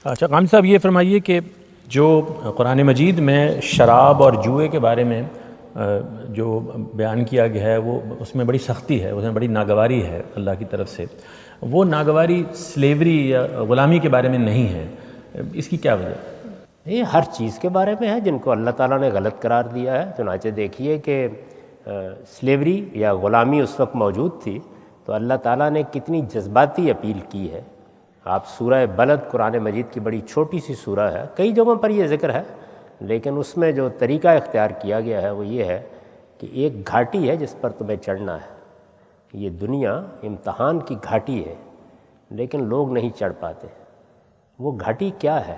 اچھا غامدی صاحب یہ فرمائیے کہ جو قرآن مجید میں شراب اور جوئے کے بارے میں جو بیان کیا گیا ہے وہ اس میں بڑی سختی ہے، اس میں بڑی ناگواری ہے اللہ کی طرف سے، وہ ناگواری سلیوری یا غلامی کے بارے میں نہیں ہے، اس کی کیا وجہ ہے؟ یہ ہر چیز کے بارے میں ہے جن کو اللہ تعالیٰ نے غلط قرار دیا ہے۔ چنانچہ دیکھیے کہ سلیوری یا غلامی اس وقت موجود تھی تو اللہ تعالیٰ نے کتنی جذباتی اپیل کی ہے۔ آپ سورہ بلد قرآن مجید کی بڑی چھوٹی سی سورہ ہے، کئی جگہوں پر یہ ذکر ہے، لیکن اس میں جو طریقہ اختیار کیا گیا ہے وہ یہ ہے کہ ایک گھاٹی ہے جس پر تمہیں چڑھنا ہے۔ یہ دنیا امتحان کی گھاٹی ہے لیکن لوگ نہیں چڑھ پاتے۔ وہ گھاٹی کیا ہے؟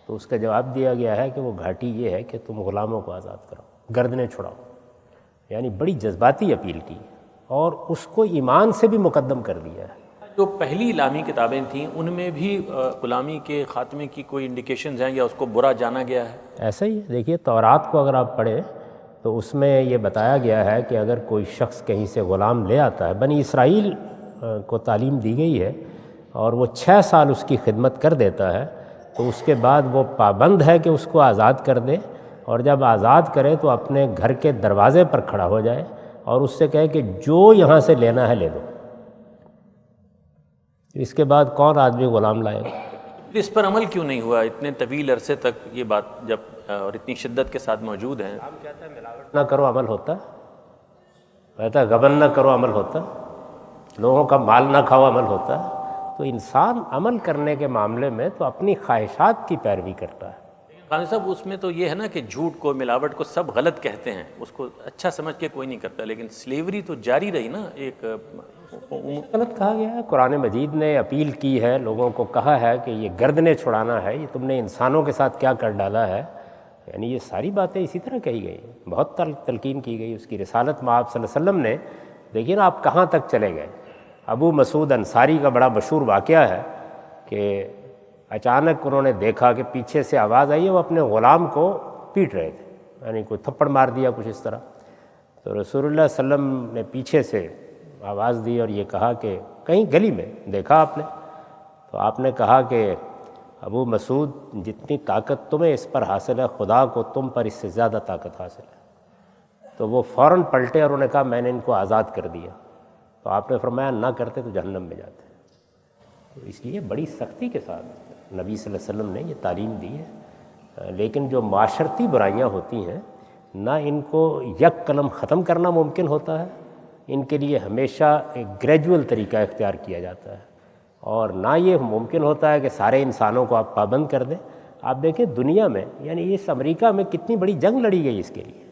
تو اس کا جواب دیا گیا ہے کہ وہ گھاٹی یہ ہے کہ تم غلاموں کو آزاد کراؤ، گردنیں چھڑاؤ۔ یعنی بڑی جذباتی اپیل کی اور اس کو ایمان سے بھی مقدم کر دیا ہے۔ جو پہلی اسلامی کتابیں تھیں ان میں بھی غلامی کے خاتمے کی کوئی انڈیکیشنز ہیں یا اس کو برا جانا گیا ہے؟ ایسا ہی ہے، دیکھیے تورات کو اگر آپ پڑھیں تو اس میں یہ بتایا گیا ہے کہ اگر کوئی شخص کہیں سے غلام لے آتا ہے، بنی اسرائیل کو تعلیم دی گئی ہے اور وہ 6 سال اس کی خدمت کر دیتا ہے تو اس کے بعد وہ پابند ہے کہ اس کو آزاد کر دے، اور جب آزاد کرے تو اپنے گھر کے دروازے پر کھڑا ہو جائے اور اس سے کہے کہ جو یہاں سے لینا ہے لے لو۔ اس کے بعد کون آدمی غلام لائے گا؟ اس پر عمل کیوں نہیں ہوا اتنے طویل عرصے تک؟ یہ بات جب اور اتنی شدت کے ساتھ موجود ہیں۔ ہم کہتے ہیں ملاوٹ نہ کرو عمل ہوتا، کہتا ہے غبن نہ کرو عمل ہوتا، لوگوں کا مال نہ کھاؤ عمل ہوتا۔ تو انسان عمل کرنے کے معاملے میں تو اپنی خواہشات کی پیروی کرتا ہے۔ خان صاحب اس میں تو یہ ہے نا کہ جھوٹ کو، ملاوٹ کو سب غلط کہتے ہیں، اس کو اچھا سمجھ کے کوئی نہیں کرتا، لیکن سلیوری تو جاری رہی نا۔ ایک غلط کہا گیا ہے، قرآن مجید نے اپیل کی ہے، لوگوں کو کہا ہے کہ یہ گردنیں چھڑانا ہے، یہ تم نے انسانوں کے ساتھ کیا کر ڈالا ہے۔ یعنی یہ ساری باتیں اسی طرح کہی گئی، بہت تلقین کی گئی اس کی رسالت میں۔ آپ صلی اللہ علیہ وسلم نے دیکھیے نا آپ کہاں تک چلے گئے۔ ابو مسعود انصاری کا بڑا مشہور واقعہ ہے کہ اچانک انہوں نے دیکھا کہ پیچھے سے آواز آئی ہے، وہ اپنے غلام کو پیٹ رہے تھے، یعنی کوئی تھپڑ مار دیا کچھ اس طرح۔ تو رسول اللہ صلی اللہ علیہ وسلم نے پیچھے سے آواز دی اور یہ کہا کہ کہیں گلی میں دیکھا آپ نے؟ تو آپ نے کہا کہ ابو مسعود جتنی طاقت تمہیں اس پر حاصل ہے خدا کو تم پر اس سے زیادہ طاقت حاصل ہے۔ تو وہ فوراً پلٹے اور انہوں نے کہا میں نے ان کو آزاد کر دیا۔ تو آپ نے فرمایا نہ کرتے تو جہنم میں جاتے۔ تو اس لیے بڑی سختی کے ساتھ نبی صلی اللہ علیہ وسلم نے یہ تعلیم دی ہے، لیکن جو معاشرتی برائیاں ہوتی ہیں نہ ان کو یک قلم ختم کرنا ممکن ہوتا ہے، ان کے لیے ہمیشہ ایک گریجول طریقہ اختیار کیا جاتا ہے، اور نہ یہ ممکن ہوتا ہے کہ سارے انسانوں کو آپ پابند کر دیں۔ آپ دیکھیں دنیا میں، یعنی اس امریکہ میں کتنی بڑی جنگ لڑی گئی اس کے لیے،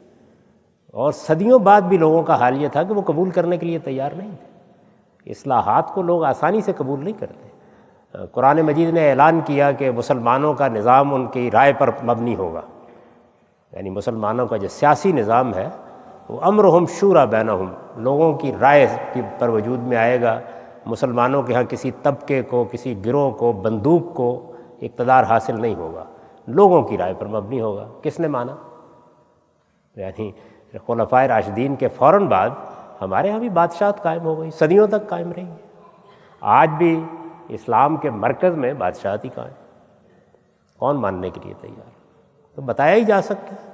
اور صدیوں بعد بھی لوگوں کا حال یہ تھا کہ وہ قبول کرنے کے لیے تیار نہیں تھے۔ اصلاحات کو لوگ آسانی سے قبول نہیں کرتے۔ قرآن مجید نے اعلان کیا کہ مسلمانوں کا نظام ان کی رائے پر مبنی ہوگا، یعنی مسلمانوں کا جو سیاسی نظام ہے وہ امرہم شورا بینہم، لوگوں کی رائے پر وجود میں آئے گا۔ مسلمانوں کے ہاں کسی طبقے کو، کسی گروہ کو، بندوق کو اقتدار حاصل نہیں ہوگا، لوگوں کی رائے پر مبنی ہوگا۔ کس نے مانا؟ یعنی خلفائے راشدین کے فوراً بعد ہمارے ہاں بھی بادشاہت قائم ہو گئی، صدیوں تک قائم رہی ہے۔ آج بھی اسلام کے مرکز میں بادشاہت ہی قائم، کون ماننے کے لیے تیار؟ تو بتایا ہی جا سکتا ہے۔